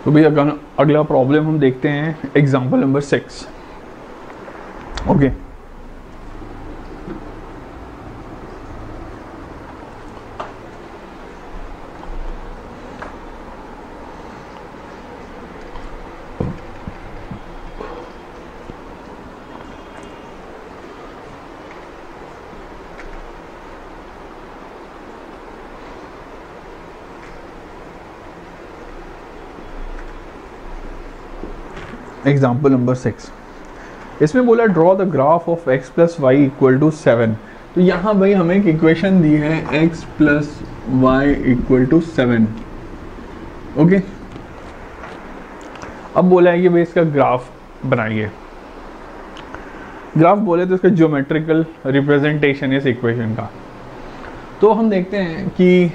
तो भैया अगला प्रॉब्लम हम देखते हैं example number 6। Okay, example number 6, इसमें बोला draw the graph of x plus y equal to 7। तो यहाँ भाई हमें एक इक्वेशन दी है x plus y equal to 7। Okay, अब बोला है कि भाई इसका ग्राफ बनाइए। ग्राफ बोले तो इसका ज्योमेट्रिकल रिप्रेजेंटेशन इस इक्वेशन का। तो हम देखते हैं कि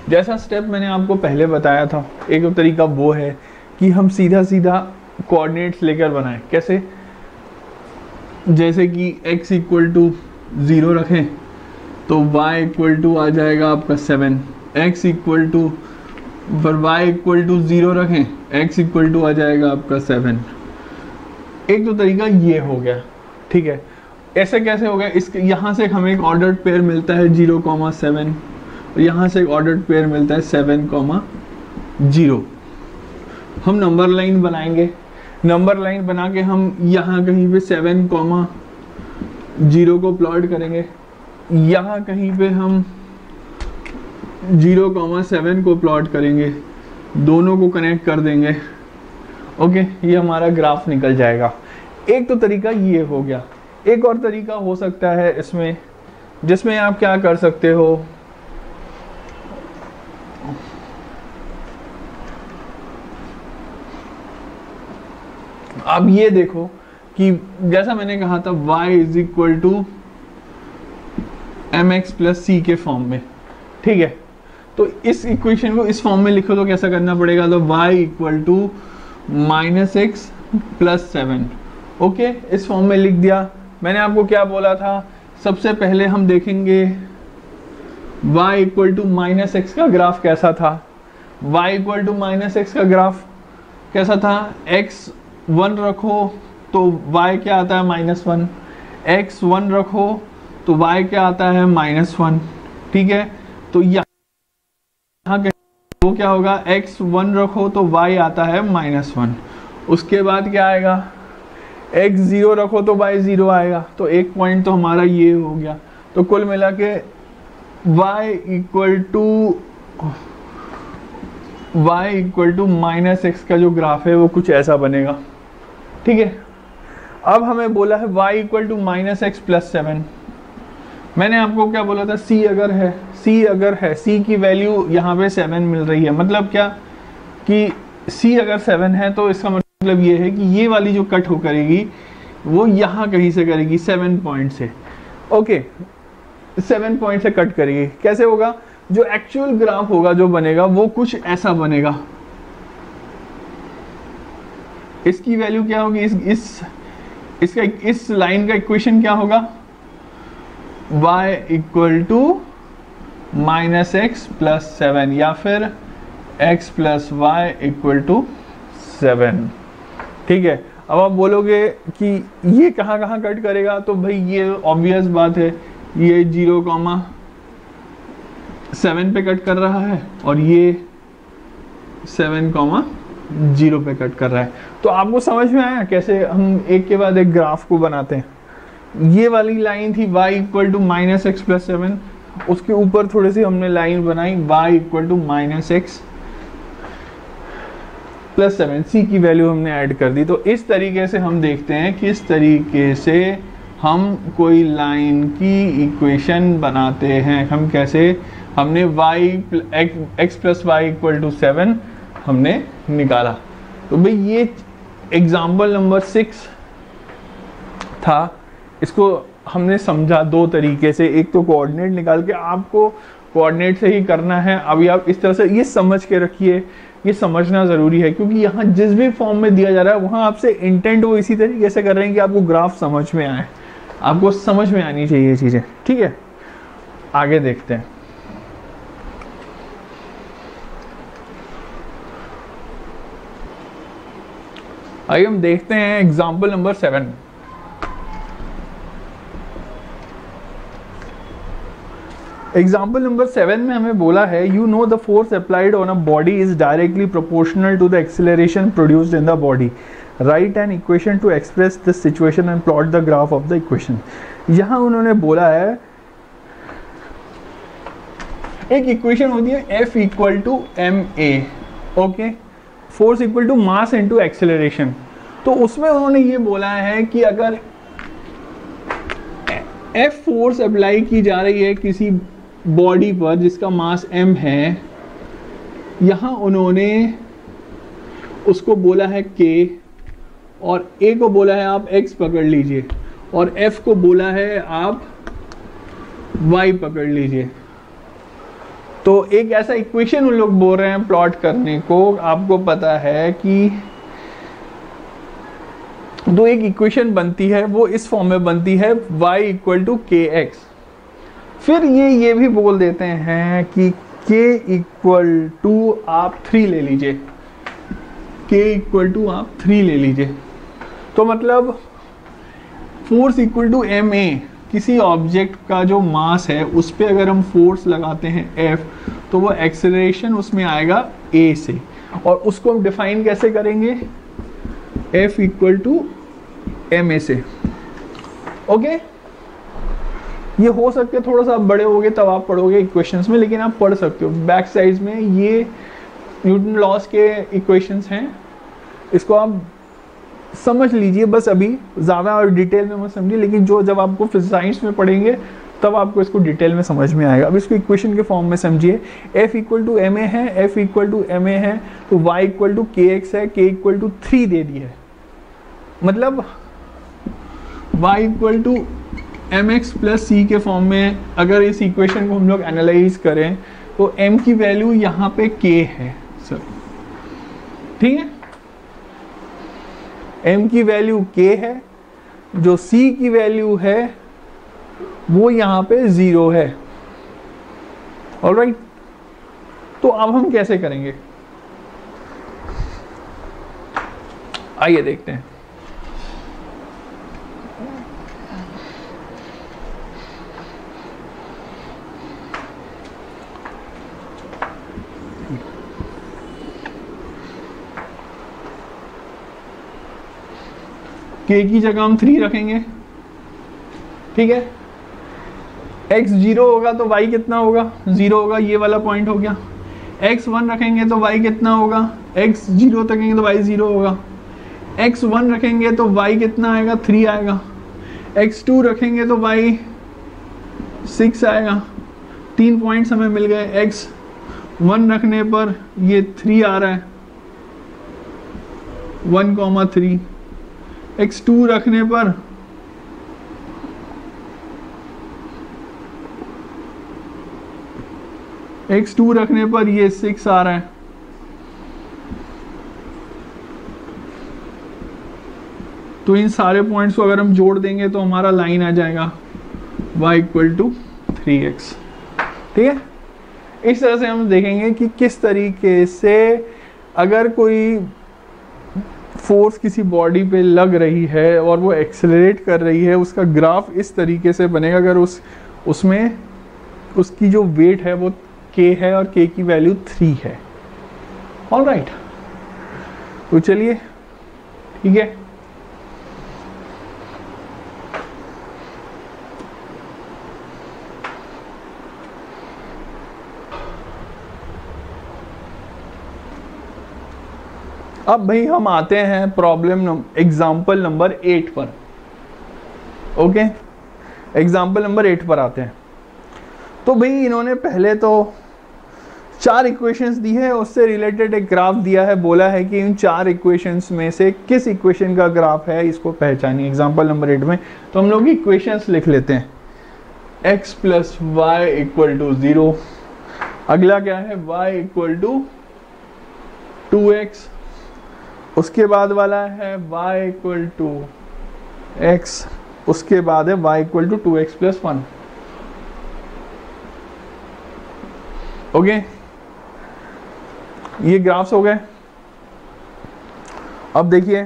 जैसा स्टेप मैंने आपको पहले बताया था, एक तरीका वो है कि हम सीधा सीधा कोऑर्डिनेट्स लेकर बनाएं। कैसे? जैसे कि x इक्वल टू 0 रखें तो y इक्वल टू आ जाएगा आपका 7, x इक्वल टू पर y इक्वल टू 0 रखें, x इक्वल टू आ जाएगा आपका 7। एक तो तरीका ये हो गया, ठीक है। ऐसे कैसे हो गया? इसके यहाँ से हमें एक ऑर्डर्ड पेयर मिलता है 0,7 और यहाँ से एक ऑर्डर्ड पेयर मिलता है 7,0। हम नंबर लाइन बनाएंगे। नंबर लाइन बना के हम यहाँ कहीं पे 7,0 को प्लॉट करेंगे, यहाँ कहीं पे हम 0,7 को प्लॉट करेंगे, दोनों को कनेक्ट कर देंगे। ओके, ये हमारा ग्राफ निकल जाएगा। एक तो तरीका ये हो गया। एक और तरीका हो सकता है इसमें, जिसमें आप क्या कर सकते हो, आप ये देखो कि जैसा मैंने कहा था y is equal to mx plus C के फॉर्म में, ठीक है। तो इस इक्वेशन को इस फॉर्म में लिखो तो कैसा करना पड़ेगा? तो y equal to -x plus 7। Okay, इस फॉर्म में लिख दिया। मैंने आपको क्या बोला था? सबसे पहले हम देखेंगे y इक्वल टू -x का ग्राफ कैसा था। y इक्वल टू -x का ग्राफ कैसा था? x 1 रखो तो y क्या आता है? -1। x 1 रखो तो y क्या आता है? -1। ठीक है, तो यहाँ वो क्या होगा? x 1 रखो तो y आता है -1। उसके बाद क्या आएगा? x 0 रखो तो y 0 आएगा। तो एक पॉइंट तो हमारा ये हो गया। तो कुल मिला के y इक्वल टू -x का जो ग्राफ है वो कुछ ऐसा बनेगा, ठीक है। अब हमें बोला है y equal to -x plus 7। मैंने आपको क्या बोला था? c अगर है c की वैल्यू यहाँ पे 7 मिल रही है। मतलब क्या कि c अगर 7 है तो इसका मतलब ये है कि ये वाली जो कट हो करेगी वो यहाँ कहीं से करेगी, 7 पॉइंट से। ओके, 7 पॉइंट से कट करेगी। कैसे होगा? जो एक्चुअल ग्राफ होगा, जो बनेगा वो कुछ ऐसा बनेगा। इसकी वैल्यू क्या होगी? इस लाइन का इक्वेशन क्या होगा? y equal to -x plus 7 या फिर x plus y equal to 7, ठीक है। अब आप बोलोगे कि ये कहाँ कहाँ कट करेगा? तो भाई ये ऑब्वियस बात है, ये 0,7 पे कट कर रहा है और ये 7,0 पे कट कर रहा है। तो आपको समझ में आया कैसे हम एक के बाद एक ग्राफ को बनाते हैं? ये वाली लाइन थी y equal to -x plus 7, उसके ऊपर थोड़ी सी हमने लाइन बनाई y equal to -x plus 7, c की वैल्यू हमने ऐड कर दी। तो इस तरीके से हम देखते हैं किस तरीके से हम कोई लाइन की इक्वेशन बनाते हैं। हम कैसे, हमने x plus y equal to 7 हमने निकाला। तो भाई ये एग्जाम्पल नंबर 6 था। इसको हमने समझा दो तरीके से। एक तो कोऑर्डिनेट निकाल के, आपको कोऑर्डिनेट से ही करना है। अभी आप इस तरह से ये समझ के रखिए, ये समझना ज़रूरी है, क्योंकि यहाँ जिस भी फॉर्म में दिया जा रहा है वहाँ आपसे इंटेंट वो इसी तरीके से कर रहे हैं कि आपको ग्राफ समझ में आए, आपको समझ में आनी चाहिए चीज़ें, ठीक है। आगे देखते हैं। आइए हम देखते हैं एग्जाम्पल नंबर 7। एग्जाम्पल नंबर 7 में हमें बोला है you know the force applied on a body is directly proportional to the acceleration produced in the body, right an equation to express this situation and plot the graph of the equation. यहाँ उन्होंने बोला है एक equation होती है F equal to ma, okay, force equal to mass into acceleration. तो उसमें उन्होंने ये बोला है कि अगर F फोर्स अप्लाई की जा रही है किसी बॉडी पर जिसका मास m है, यहाँ उन्होंने उसको बोला है k और a को बोला है आप x पकड़ लीजिए और F को बोला है आप y पकड़ लीजिए। तो एक ऐसा इक्वेशन उन लोग बोल रहे हैं प्लॉट करने को। आपको पता है कि जो एक इक्वेशन बनती है वो इस फॉर्म में बनती है y equal to k x. फिर ये भी बोल देते हैं कि k इक्वल टू आप 3 ले लीजिए, k इक्वल टू आप 3 ले लीजिए। तो मतलब फोर्स इक्वल टू ma, किसी ऑब्जेक्ट का जो मास है उस पर अगर हम फोर्स लगाते हैं F, तो वो एक्सेलरेशन उसमें आएगा a से, और उसको हम डिफाइन कैसे करेंगे, F इक्वल टू ma से। ओके, ये हो सकते हैं थोड़ा सा आप बड़े होगे तब आप पढ़ोगे इक्वेशंस में, लेकिन आप पढ़ सकते हो बैक साइड में। ये न्यूटन लॉस के इक्वेशंस हैं, इसको आप समझ लीजिए बस, अभी ज़्यादा और डिटेल में मत समझिए, लेकिन जो जब आपको साइंस में पढ़ेंगे तब आपको इसको डिटेल में समझ में आएगा। अब इसको इक्वेशन के फॉर्म में समझिए। F इक्वल टू ma है, F इक्वल टू ma है, तो y equal to k x है, k इक्वल टू 3 दे दी है। मतलब y equal to mx plus c के फॉर्म में अगर इस इक्वेशन को हम लोग एनालाइज करें तो m की वैल्यू यहाँ पे k है सर, ठीक है, m की वैल्यू k है, जो c की वैल्यू है वो यहाँ पे 0 है। ऑलराइट, तो अब हम कैसे करेंगे, आइए देखते हैं। k की जगह हम 3 रखेंगे, ठीक है। x 0 होगा तो y कितना होगा, 0 होगा, ये वाला पॉइंट हो गया। x 1 रखेंगे तो y कितना होगा, x 0 तक रखेंगे तो y 0 होगा। x 1 रखेंगे तो y कितना आएगा, 3 आएगा। x 2 रखेंगे तो y 6 आएगा। 3 पॉइंट्स हमें मिल गए। x 1 रखने पर ये 3 आ रहा है, 1,3। x 2 रखने पर x2 रखने पर ये 6 आ रहा है। तो इन सारे पॉइंट्स को अगर हम जोड़ देंगे तो हमारा लाइन आ जाएगा y इक्वल टू 3x, ठीक है। इस तरह से हम देखेंगे कि किस तरीके से अगर कोई फोर्स किसी बॉडी पे लग रही है और वो एक्सेलरेट कर रही है, उसका ग्राफ इस तरीके से बनेगा अगर उसमें उसकी जो वेट है वो k है और k की वैल्यू 3 है। ऑलराइट, तो चलिए ठीक है। अब भाई हम आते हैं प्रॉब्लम एग्जाम्पल नंबर 8 पर। ओके, एग्जाम्पल नंबर 8 पर आते हैं। तो भाई इन्होंने पहले तो 4 इक्वेशंस दी है, उससे रिलेटेड एक ग्राफ दिया है, बोला है कि इन 4 इक्वेशंस में से किस इक्वेशन का ग्राफ है इसको पहचानिए। एग्जाम्पल नंबर 8 में तो हम लोग इक्वेशंस लिख लेते हैं। x plus y equal to 0, अगला क्या है y इक्वल टू 2x, उसके बाद वाला है y इक्वल टू x, उसके बाद है y equal to 2x plus 1। Okay, ये ग्राफ्स हो गए। अब देखिए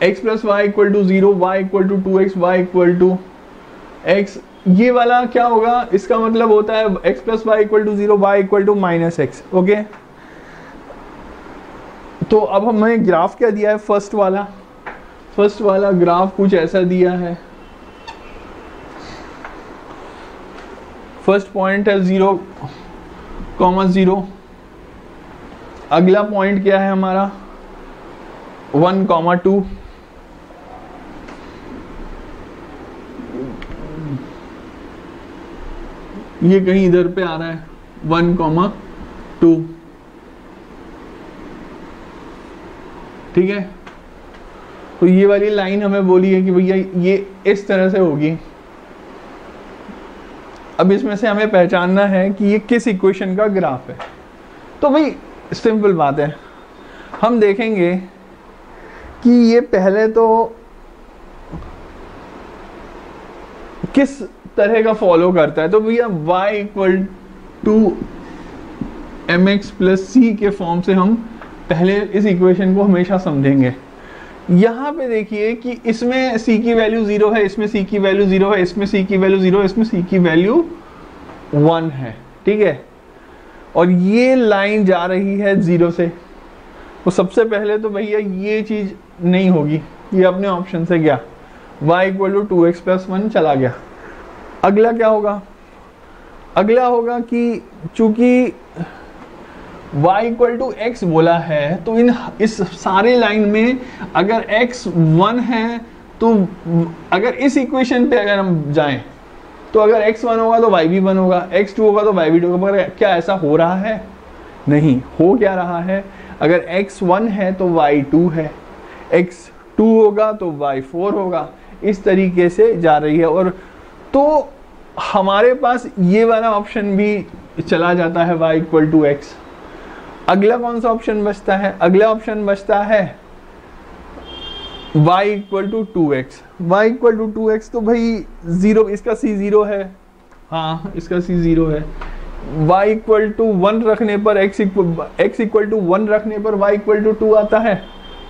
x plus y equal to 0, y equal to 2x, y equal to x, ये वाला क्या होगा, इसका मतलब होता है x plus y equal to 0, y equal to minus x. Okay, तो अब हमें ग्राफ क्या दिया है, फर्स्ट वाला ग्राफ कुछ ऐसा दिया है। फर्स्ट पॉइंट है 0,0, अगला पॉइंट क्या है हमारा 1,2, ये कहीं इधर पे आ रहा है 1,2, ठीक है। तो ये वाली लाइन हमें बोली है कि भैया ये इस तरह से होगी। अब इसमें से हमें पहचानना है कि ये किस इक्वेशन का ग्राफ है। तो भाई सिंपल बात है, हम देखेंगे कि ये पहले तो किस तरह का फॉलो करता है। तो भैया y equal to M X plus C के फॉर्म से हम पहले इस इक्वेशन को हमेशा समझेंगे। यहाँ पे देखिए कि इसमें c की वैल्यू 0 है, इसमें c की वैल्यू 0 है, इसमें c की वैल्यू 0 है, इसमें c की वैल्यू 1 है, ठीक है। और ये लाइन जा रही है 0 से, तो सबसे पहले तो भैया ये चीज नहीं होगी, ये अपने ऑप्शन से गया, y equal to 2x plus 1 चला गया। अगला क्या होगा, अगला होगा कि चूंकि y इक्वल टू x बोला है, तो इस सारे लाइन में अगर x 1 है, तो अगर इस इक्वेशन पे अगर हम जाएं, तो अगर x 1 होगा तो y भी 1 होगा, x 2 होगा तो y भी 2 होगा। मगर क्या ऐसा हो रहा है? नहीं हो, क्या रहा है, अगर x 1 है तो y 2 है, x 2 होगा तो y 4 होगा, इस तरीके से जा रही है। और तो हमारे पास ये वाला ऑप्शन भी चला जाता है y इक्वल टू x। अगला कौन सा ऑप्शन बचता है, अगला ऑप्शन बचता है y equal to 2x। y equal to 2x तो भाई 0, इसका c 0 है, हाँ इसका c 0 है। y इक्वल टू 1 रखने पर x इक्वल टू 1 रखने पर y इक्वल टू 2 आता है,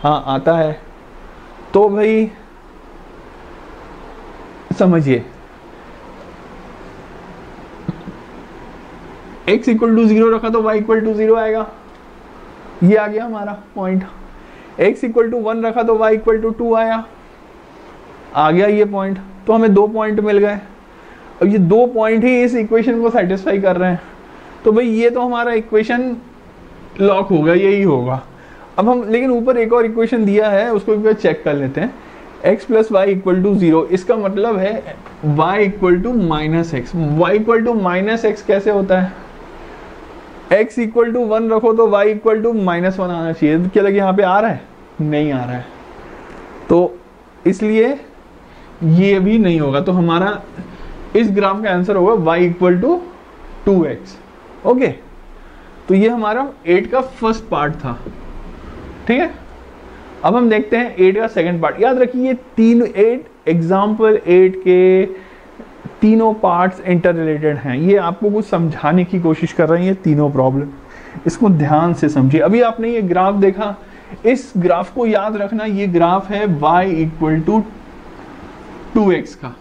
हाँ आता है। तो भाई समझिए x इक्वल टू 0 रखा तो y इक्वल टू 0 आएगा, ये आ गया हमारा पॉइंट। x इक्वल टू 1 रखा तो y इक्वल टू 2 आया, आ गया ये पॉइंट। तो हमें 2 पॉइंट मिल गए, और ये 2 पॉइंट ही इस इक्वेशन को सेटिस्फाई कर रहे हैं। तो भाई ये तो हमारा इक्वेशन लॉक होगा, यही होगा। अब हम लेकिन ऊपर एक और इक्वेशन दिया है, उसको एक बार चेक कर लेते हैं। x plus y equal to 0, इसका मतलब है y equal to minus x. Y equal to minus x कैसे होता है, x इक्वल टू 1 रखो तो y इक्वल टू माइनस 1 आना चाहिए। क्या लगे यहाँ पे आ रहा है, नहीं आ रहा है, तो इसलिए ये भी नहीं होगा। तो हमारा इस ग्राफ का आंसर होगा y equal to 2x। Okay, तो ये हमारा 8 का फर्स्ट पार्ट था, ठीक है। अब हम देखते हैं 8 का सेकंड पार्ट। याद रखिए 8 एग्जाम्पल 8 के तीनों पार्ट्स इंटर रिलेटेड हैं। ये आपको कुछ समझाने की कोशिश कर रहे हैं, ये तीनों प्रॉब्लम, इसको ध्यान से समझिए। अभी आपने ये ग्राफ देखा, इस ग्राफ को याद रखना, ये ग्राफ है y इक्वल टू 2x का।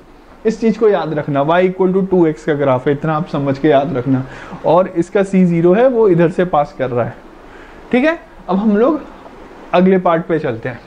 इस चीज को याद रखना, y इक्वल टू 2x का ग्राफ है, इतना आप समझ के याद रखना। और इसका c0 है, वो इधर से पास कर रहा है, ठीक है। अब हम लोग अगले पार्ट पे चलते हैं।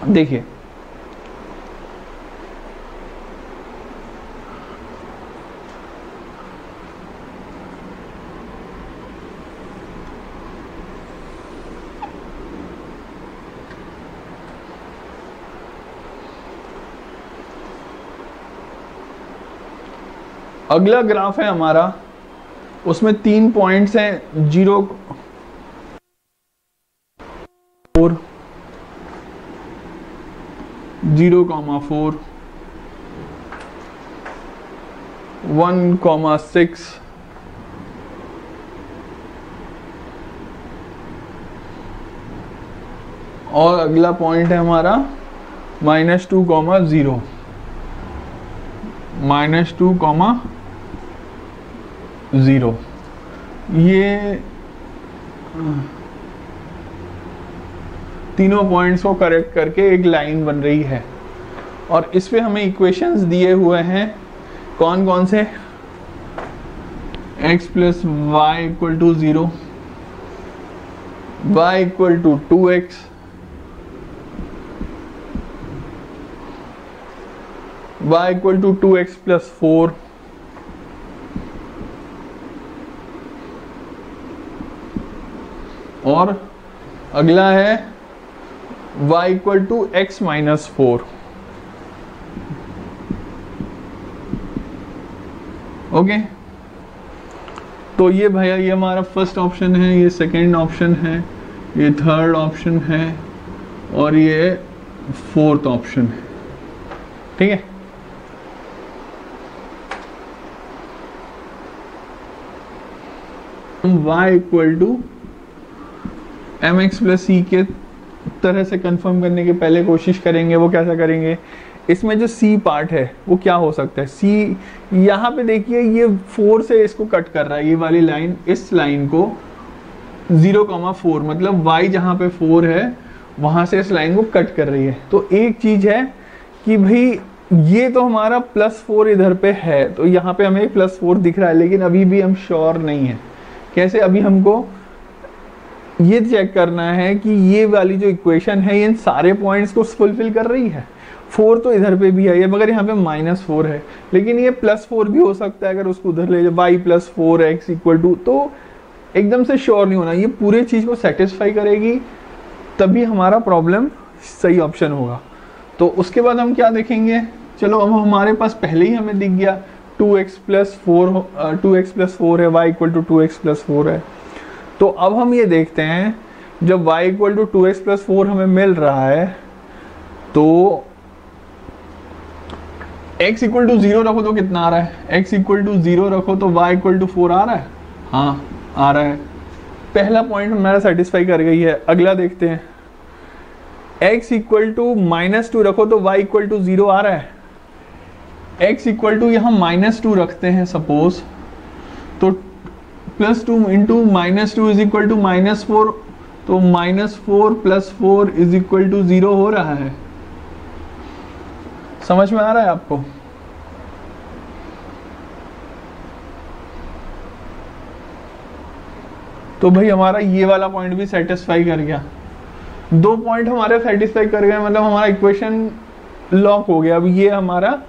देखिए अगला ग्राफ है हमारा, उसमें 3 पॉइंट्स हैं, 0 0,4, 1,6, और अगला पॉइंट है हमारा -2,0, -2,0। ये तीनों पॉइंट्स को करेक्ट करके एक लाइन बन रही है, और इस पे हमें इक्वेशंस दिए हुए हैं कौन कौन से, x + y = 0, y = 2x, y = 2x + 4, और अगला है y = x - 4। ओके, तो ये भैया ये हमारा फर्स्ट ऑप्शन है, ये सेकंड ऑप्शन है, ये थर्ड ऑप्शन है, और ये फोर्थ ऑप्शन है। ठीक है, y = mx + c के तरह से कंफर्म करने के पहले कोशिश करेंगे। वो कैसा करेंगे, इसमें जो c पार्ट है वो क्या हो सकता है, c यहाँ पे देखिए ये 4 से इसको कट कर रहा है, ये वाली लाइन इस लाइन को 0,4 मतलब y जहाँ पे 4 है वहाँ से इस लाइन को कट कर रही है। तो एक चीज़ है कि भाई ये तो हमारा +4 इधर पे है, तो यहाँ पे हमें +4 दिख रहा है, लेकिन अभी भी हम श्योर नहीं है। कैसे, अभी हमको ये चेक करना है कि ये वाली जो इक्वेशन है इन सारे पॉइंट्स को फुलफिल कर रही है। 4 तो इधर पे भी है ये, मगर यहाँ पे -4 है, लेकिन ये +4 भी हो सकता है अगर उसको उधर ले जाए, y + 4x = तो एकदम से श्योर नहीं होना, ये पूरे चीज़ को सेटिस्फाई करेगी तभी हमारा प्रॉब्लम सही ऑप्शन होगा। तो उसके बाद हम क्या देखेंगे, चलो अब हमारे पास पहले ही हमें दिख गया 2x + 4 है, y = 2x + 4 है। तो अब हम ये देखते हैं जब y = 2x + 4 हमें मिल रहा है तो x = 0 रखो तो कितना आ रहा है, x = 0 रखो तो y = 4 आ रहा है, हाँ आ रहा है। पहला पॉइंट हमारा सेटिस्फाई कर गई है। अगला देखते हैं, x = -2 रखो तो y = 0 आ रहा है, x = यहाँ -2 रखते हैं सपोज, तो +2 × -2 = -4, तो -4 + 4 = 0 हो रहा है। समझ में आ रहा है आपको? तो भाई हमारा ये वाला पॉइंट भी सेटिस्फाई कर गया, 2 पॉइंट हमारे सेटिस्फाई कर गए, मतलब हमारा इक्वेशन लॉक हो गया। अब ये हमारा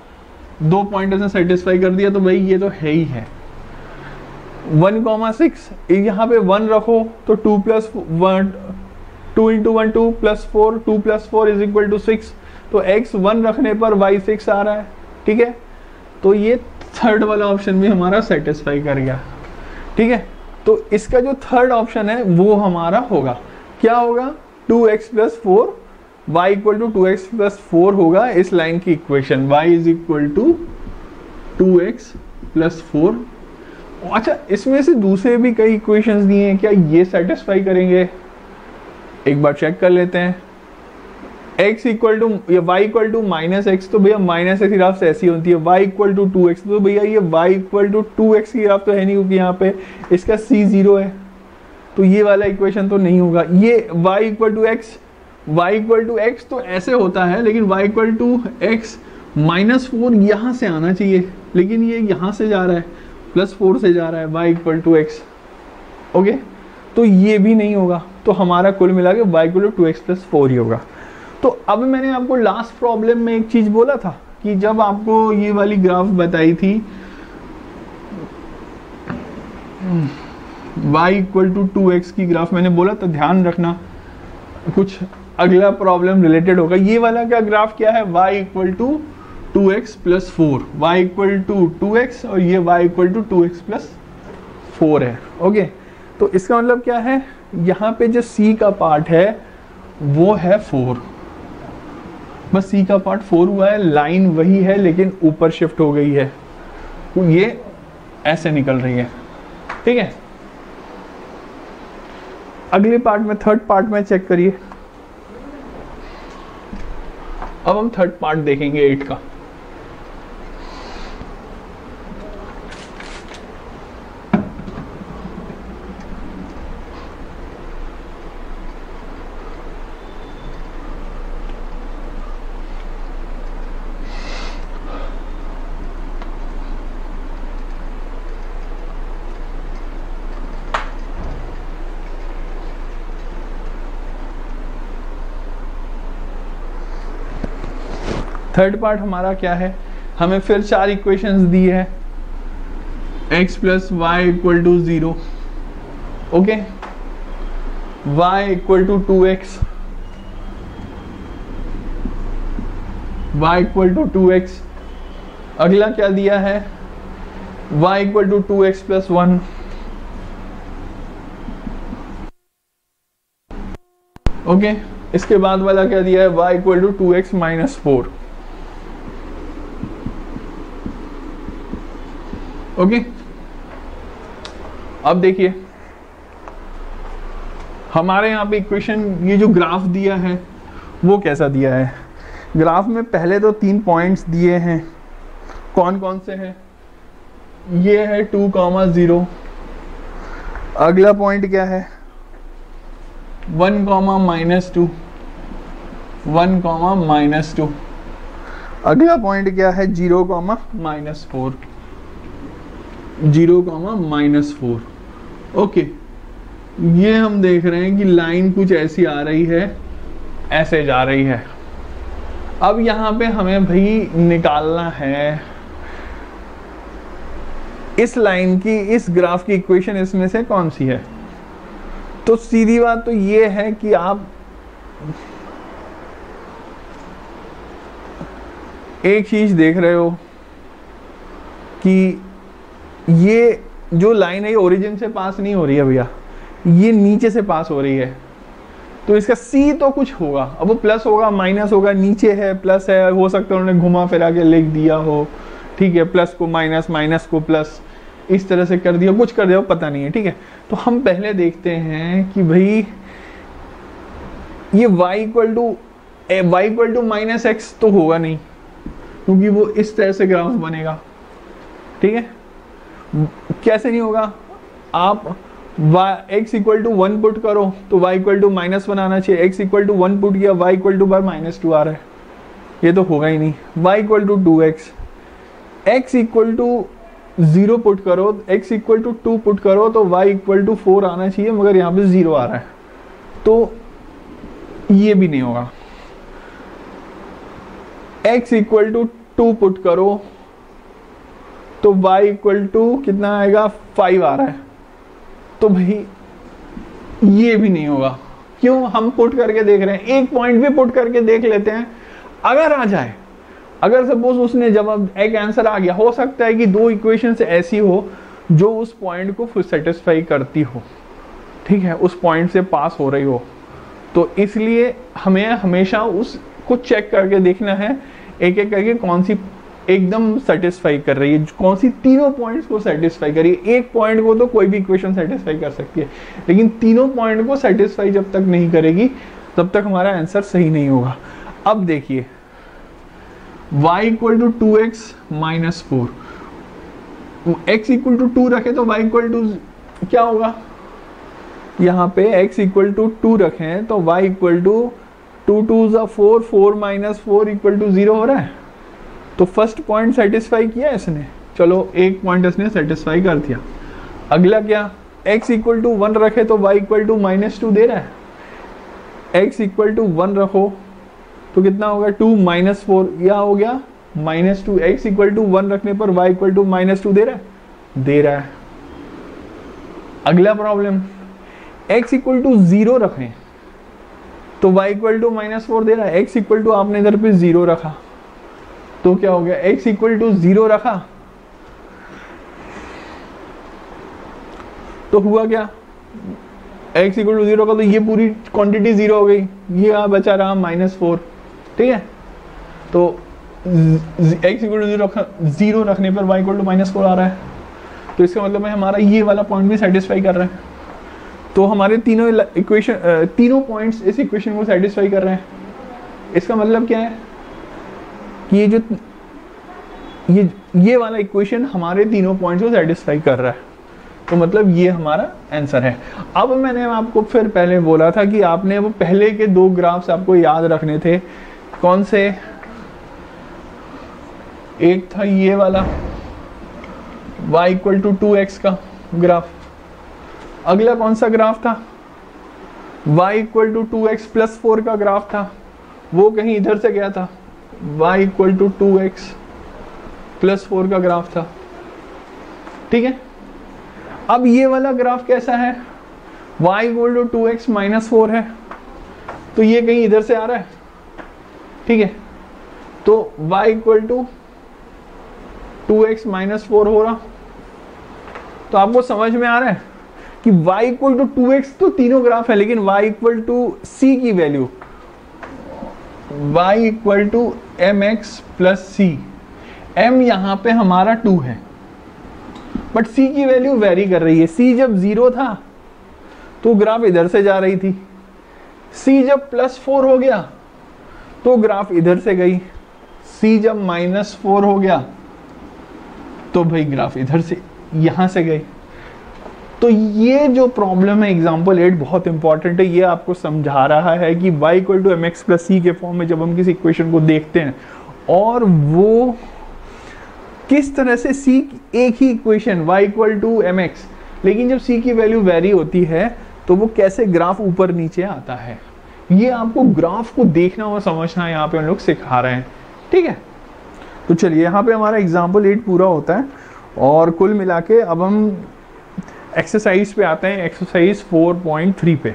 2 पॉइंट से सेटिस्फाई कर दिया, तो भाई ये तो है ही है। 1,6 यहाँ पे 1 रखो तो 2 + 1 2 × 1 2 + 4 2 + 4 = 6, तो x 1 रखने पर y 6 आ रहा है। ठीक है, तो ये थर्ड वाला ऑप्शन भी हमारा सेटिस्फाई कर गया। ठीक है, तो इसका जो थर्ड ऑप्शन है वो हमारा होगा, क्या होगा, 2x + 4 y = 2x + 4 होगा इस लाइन की इक्वेशन, y = 2x + 4। अच्छा, इसमें से दूसरे भी कई इक्वेशंस दिए हैं, क्या ये सेटिस्फाई करेंगे, एक बार चेक कर लेते हैं। x = या y = -x, तो भैया -x की ग्राफ ऐसी होती है, y = 2x, तो भैया ये y = 2x की ग्राफ तो है नहीं, क्योंकि यहाँ पे इसका c 0 है, तो ये वाला इक्वेशन तो नहीं होगा। ये y = x तो ऐसे होता है, लेकिन y = x -4 यहाँ से आना चाहिए, लेकिन ये यहाँ से जा रहा है, +4 से जा रहा है, y = x। ओके, तो ये भी नहीं होगा, तो हमारा कुल मिला के y = 2x + 4 ही होगा। तो अब मैंने आपको लास्ट प्रॉब्लम में एक चीज बोला था कि जब आपको ये वाली ग्राफ बताई थी y = 2x की ग्राफ मैंने बोला तो ध्यान रखना, कुछ अगला प्रॉब्लम रिलेटेड होगा। ये वाला क्या ग्राफ क्या है, y = 2x + 4, y = 2x और ये y = 2x + 4 है। ओके, तो इसका मतलब क्या है, यहाँ पे जो c का पार्ट है वो है 4, बस सी का पार्ट 4 हुआ है, लाइन वही है लेकिन ऊपर शिफ्ट हो गई है, तो ये ऐसे निकल रही है, ठीक है। अगले पार्ट में, थर्ड पार्ट में चेक करिए। अब हम थर्ड पार्ट देखेंगे 8 का। थर्ड पार्ट हमारा क्या है, हमें फिर 4 इक्वेशंस दी है, x plus y equal to 0, okay, y equal to 2x, y equal to 2x, अगला क्या दिया है, y equal to 2x plus 1, okay, इसके बाद वाला क्या दिया है, y equal to 2x minus 4, okay. अब देखिए हमारे यहाँ पे इक्वेशन, ये जो ग्राफ दिया है वो कैसा दिया है। ग्राफ में पहले तो 3 पॉइंट्स दिए हैं, कौन कौन से हैं, ये है 2,0, अगला पॉइंट क्या है 1, -2, 1, -2, अगला पॉइंट क्या है 0, -4, 0, -4, ओके। ये हम देख रहे हैं कि लाइन कुछ ऐसी आ रही है, ऐसे जा रही है। अब यहाँ पे हमें भाई निकालना है इस लाइन की, इस ग्राफ की इक्वेशन इसमें से कौन सी है। तो सीधी बात तो ये है कि आप एक चीज देख रहे हो कि ये जो लाइन है ये ओरिजिन से पास नहीं हो रही है भैया, ये नीचे से पास हो रही है, तो इसका सी तो कुछ होगा। अब वो प्लस होगा, माइनस होगा, नीचे है प्लस है, हो सकता है उन्होंने घुमा फिरा के लिख दिया हो, ठीक है, प्लस को माइनस, माइनस को प्लस, इस तरह से कर दिया, कुछ कर दिया, पता नहीं है, ठीक है। तो हम पहले देखते हैं कि भाई ये y equal to minus x तो होगा नहीं, क्योंकि वो इस तरह से ग्राफ बनेगा, ठीक है। कैसे नहीं होगा, आप x इक्वल टू 1 पुट करो तो y इक्वल टू -1 आना चाहिए, x इक्वल टू 1 पुट किया, y इक्वल टू -2 आ रहा है, ये तो होगा ही नहीं। y equal to 2x, x equal to 0 put करो, x इक्वल टू 2 पुट करो तो y इक्वल टू 4 आना चाहिए, मगर यहाँ पे 0 आ रहा है, तो ये भी नहीं होगा। x इक्वल टू 2 पुट करो तो y इक्वल टू कितना आएगा, 5 आ रहा है, तो भाई ये भी नहीं होगा। क्यों, हम पुट करके देख रहे हैं, एक पॉइंट भी पुट करके देख लेते हैं, अगर आ जाए, अगर सपोज उसने जवाब एक आंसर आ गया, हो सकता है कि 2 इक्वेशंस ऐसी हो जो उस पॉइंट को सेटिस्फाई करती हो, ठीक है, उस पॉइंट से पास हो रही हो, तो इसलिए हमें हमेशा उसको चेक करके देखना है एक एक करके कौन सी एकदम सेटिस्फाई कर रही है, कौन सी तीनों पॉइंट्स को सेटिस्फाई कर रही है। एक पॉइंट को तो कोई भी इक्वेशन सेटिस्फाई कर सकती है, लेकिन तीनों पॉइंट को सेटिस्फाई जब तक नहीं करेगी तब तक हमारा आंसर सही नहीं होगा। अब देखिए y equal to 2x minus 4, x equal to 2 रखे तो y इक्वल टू क्या होगा, यहाँ पे x इक्वल टू 2 रखें तो y equal to 2 2 4, 4 minus 4 equal to 0 हो रहा है। तो फर्स्ट पॉइंट सेटिस्फाई किया इसने, चलो एक पॉइंट इसने सेटिस्फाई कर दिया। अगला क्या, x इक्वल टू 1 रखे तो y इक्वल टू -2 दे रहा है, x इक्वल टू 1 रखो तो कितना होगा 2 - 4, यह हो गया -2, x इक्वल टू 1 रखने पर y इक्वल टू -2 दे रहा है। अगला प्रॉब्लम, x इक्वल टू 0 रखें तो y इक्वल टू -4 दे रहा है, x इक्वल टू आपने इधर पे 0 रखा तो क्या हो गया, x इक्वल टू 0 रखा तो हुआ क्या, x इक्वल टू 0 का तो ये पूरी क्वांटिटी 0 हो गई, ये यहाँ बचा रहा -4, ठीक है। तो x इक्वल टू 0 रखने पर y इक्वल टू -4 आ रहा है, तो इसका मतलब है हमारा ये वाला पॉइंट भी सेटिस्फाई कर रहा है। तो हमारे तीनों इक्वेशन, तीनों पॉइंट्स इस इक्वेशन को सेटिस्फाई कर रहे हैं। इसका मतलब क्या है कि ये जो ये वाला इक्वेशन हमारे तीनों पॉइंट्स को सेटिस्फाई कर रहा है, तो मतलब ये हमारा आंसर है। अब मैंने आपको फिर पहले बोला था कि आपने वो पहले के 2 ग्राफ्स आपको याद रखने थे। कौन से? एक था ये वाला y इक्वल टू 2x का ग्राफ, अगला कौन सा ग्राफ था? y equal to 2x plus 4 का ग्राफ था, वो कहीं इधर से गया था, y equal to 2x plus 4 का ग्राफ था। ठीक है, अब ये वाला ग्राफ कैसा है? y equal to 2x minus 4 है, तो ये कहीं इधर से आ रहा है। ठीक है, तो y equal to 2x minus 4 हो रहा। तो आपको समझ में आ रहा है कि y इक्वल टू 2x तो तीनों ग्राफ है, लेकिन y इक्वल टू c की value y equal to mx plus c, m यहां पे हमारा 2 है, बट c की वैल्यू वेरी कर रही है। c जब 0 था तो ग्राफ इधर से जा रही थी, c जब +4 हो गया तो ग्राफ इधर से गई, c जब -4 हो गया तो भाई ग्राफ इधर से यहां से गई। तो ये जो प्रॉब्लम है एग्जाम्पल 8 बहुत इंपॉर्टेंट है। ये आपको समझा रहा है कि y equal to mx plus c के फॉर्म में जब हम किसी इक्वेशन को देखते हैं और वो किस तरह से c एक ही equation y equal to mx, लेकिन जब c की वैल्यू वेरी होती है तो वो कैसे ग्राफ ऊपर नीचे आता है, ये आपको ग्राफ को देखना और समझना यहाँ पे हम लोग सिखा रहे हैं। ठीक है, तो चलिए यहाँ पे हमारा एग्जाम्पल 8 पूरा होता है और कुल मिला के अब हम एक्सरसाइज पे आते हैं, एक्सरसाइज 4.3 पे।